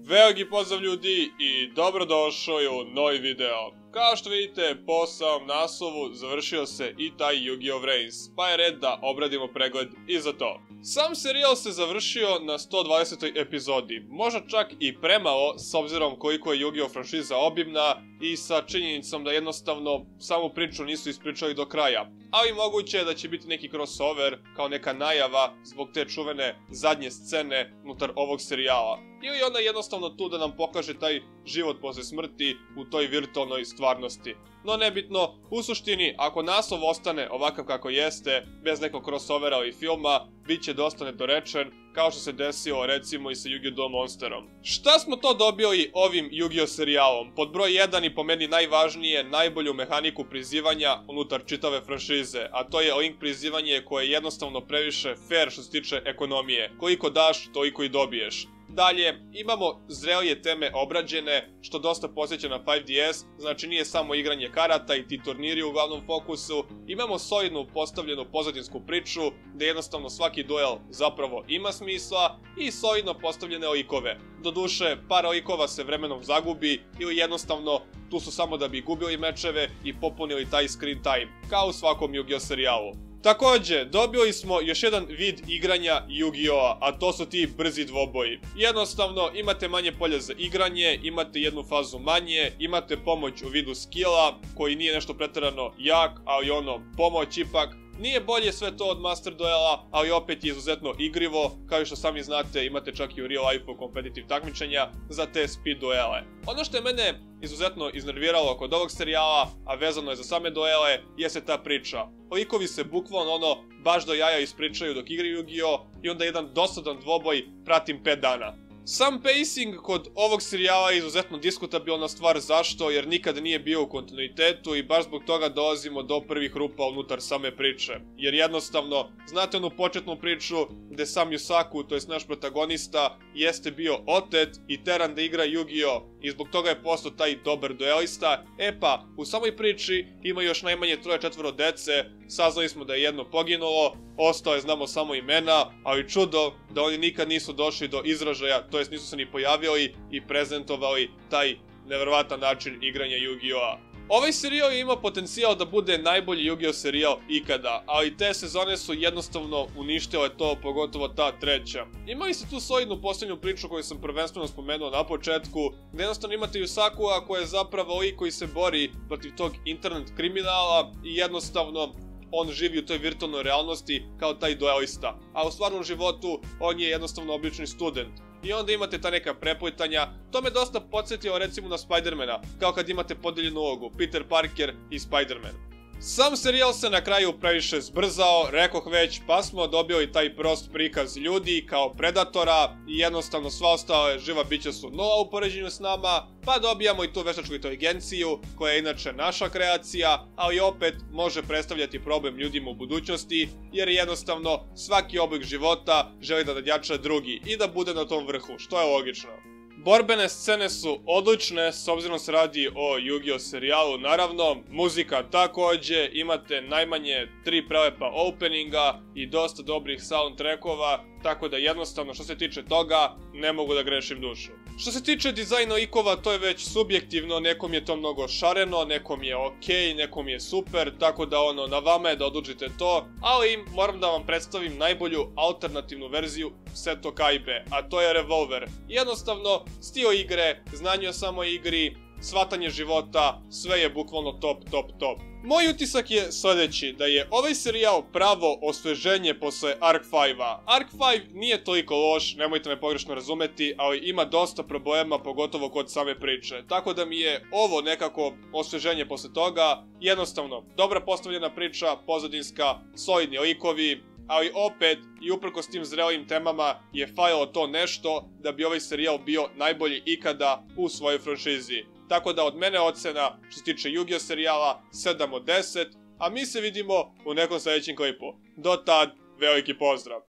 Veliki pozdrav ljudi i dobrodošli u novi video. Kao što vidite, po samom naslovu završio se i taj Yu-Gi-Oh! Reigns, pa je red da obradimo pregled i za to. Sam serijal se završio na 120. epizodi, možda čak i premalo s obzirom koliko je Yu-Gi-Oh! Franšiza obimna i sa činjenicom da jednostavno samu priču nisu ispričali do kraja. Ali moguće je da će biti neki crossover kao neka najava zbog te čuvene zadnje scene unutar ovog serijala. Ili ona jednostavno tu da nam pokaže taj život posle smrti u toj virtualnoj stvarnosti. No nebitno, u suštini, ako naslov ostane ovakav kako jeste, bez nekog crossovera ili filma, bit će dosta nedorečen, kao što se desilo recimo i sa Yu-Gi-Oh! Duel Monsterom. Šta smo to dobili ovim Yu-Gi-Oh! Serijalom? Pod broj 1 i po meni najvažnije, najbolju mehaniku prizivanja unutar čitave franšize, a to je link prizivanje koje je jednostavno previše fair što se tiče ekonomije. Koliko daš, toliko i dobiješ. Dalje, imamo zrelije teme obrađene, što dosta posjeća na 5DS, znači nije samo igranje karata i ti turniri u glavnom fokusu, imamo solidnu postavljenu pozadinsku priču, gdje jednostavno svaki duel zapravo ima smisla i solidno postavljene likove. Doduše, par likova se vremenom zagubi ili jednostavno tu su samo da bi gubili mečeve i popunili taj screen time, kao u svakom Yu-Gi-Oh! Serijalu. Također, dobili smo još jedan vid igranja Yu-Gi-Oh! A to su ti brzi dvoboji. Jednostavno, imate manje polja za igranje, imate jednu fazu manje, imate pomoć u vidu skilla, koji nije nešto pretjerano jak, ali ono, pomoć ipak. Nije bolje sve to od Master Duela, ali opet je izuzetno igrivo, kao i što sami znate, imate čak i u real life-u competitive takmičenja za te speed duele. Ono što je mene izuzetno iznerviralo kod ovog serijala, a vezano je za same duele, jeste ta priča. Likovi se bukvalno baš do jaja ispričaju dok igraju Yu-Gi-Oh! I onda jedan dosadan dvoboj pratim 5 dana. Sam pacing kod ovog serijala je izuzetno diskutabilna stvar, zašto? Jer nikada nije bio u kontinuitetu i baš zbog toga dolazimo do prvih rupa unutar same priče. Jer jednostavno, znate onu početnu priču gdje sam Yusaku, to jest naš protagonista, jeste bio otet i teran da igra Yu-Gi-Oh! I zbog toga je postao taj dobar duelista. E pa, u samoj priči ima još najmanje 3-4 dece, saznali smo da je jedno poginulo, ostao je znamo samo imena, ali čudo da oni nikad nisu došli do izražaja, to jest nisu se ni pojavili i prezentovali taj neverovatan način igranja Yu-Gi-Oh! Ovaj serijal ima potencijal da bude najbolji Yu-Gi-Oh! Serijal ikada, ali te sezone su jednostavno uništile to, pogotovo ta treća. Imali ste tu solidnu posljednju priču koju sam prvenstveno spomenuo na početku, gdje jednostavno imate Yusakua koji je zapravo lik koji se bori protiv tog internet kriminala i jednostavno on živi u toj virtualnoj realnosti kao taj duelista, a u stvarnom životu on je jednostavno obični student. I onda imate ta neka preplitanja, to me dosta podsjetilo recimo na Spidermana, kao kad imate podeljenu ulogu, Peter Parker i Spiderman. Sam serijal se na kraju previše zbrzao, rekoh već, pa smo dobili taj prost prikaz ljudi kao predatora i jednostavno sva ostale živa bića su nula u poređenju s nama, pa dobijamo i tu veštačku inteligenciju, koja je inače naša kreacija, ali opet može predstavljati problem ljudima u budućnosti, jer jednostavno svaki oblik života želi da nadjača drugi i da bude na tom vrhu, što je logično. Borbene scene su odlične, s obzirom se radi o Yu-Gi-Oh! Serijalu, naravno, muzika također, imate najmanje 3 prelepa openinga i dosta dobrih soundtrackova, tako da jednostavno što se tiče toga, ne mogu da grešim dušu. Što se tiče dizajna likova, to je već subjektivno, nekom je to mnogo šareno, nekom je okej, nekom je super, tako da na vama je da odlučite to, ali moram da vam predstavim najbolju alternativnu verziju Seto Kaibe, a to je Revolver. Jednostavno, stil igre, znanje o samoj igri, shvatanje života, sve je bukvalno top. Moj utisak je sljedeći, da je ovaj serijal pravo osveženje posle Arc 5-a. Arc 5 nije toliko loš, nemojte me pogrešno razumeti, ali ima dosta problema, pogotovo kod same priče. Tako da mi je ovo nekako osveženje posle toga. Jednostavno, dobra postavljena priča, pozadinska, solidni likovi, ali opet i uprkos tim zrelim temama je falilo to nešto da bi ovaj serijal bio najbolji ikada u svojoj franšizi. Tako da od mene ocena što se tiče Yu-Gi-Oh! Serijala 7 od 10, a mi se vidimo u nekom sljedećem klipu. Do tad, veliki pozdrav!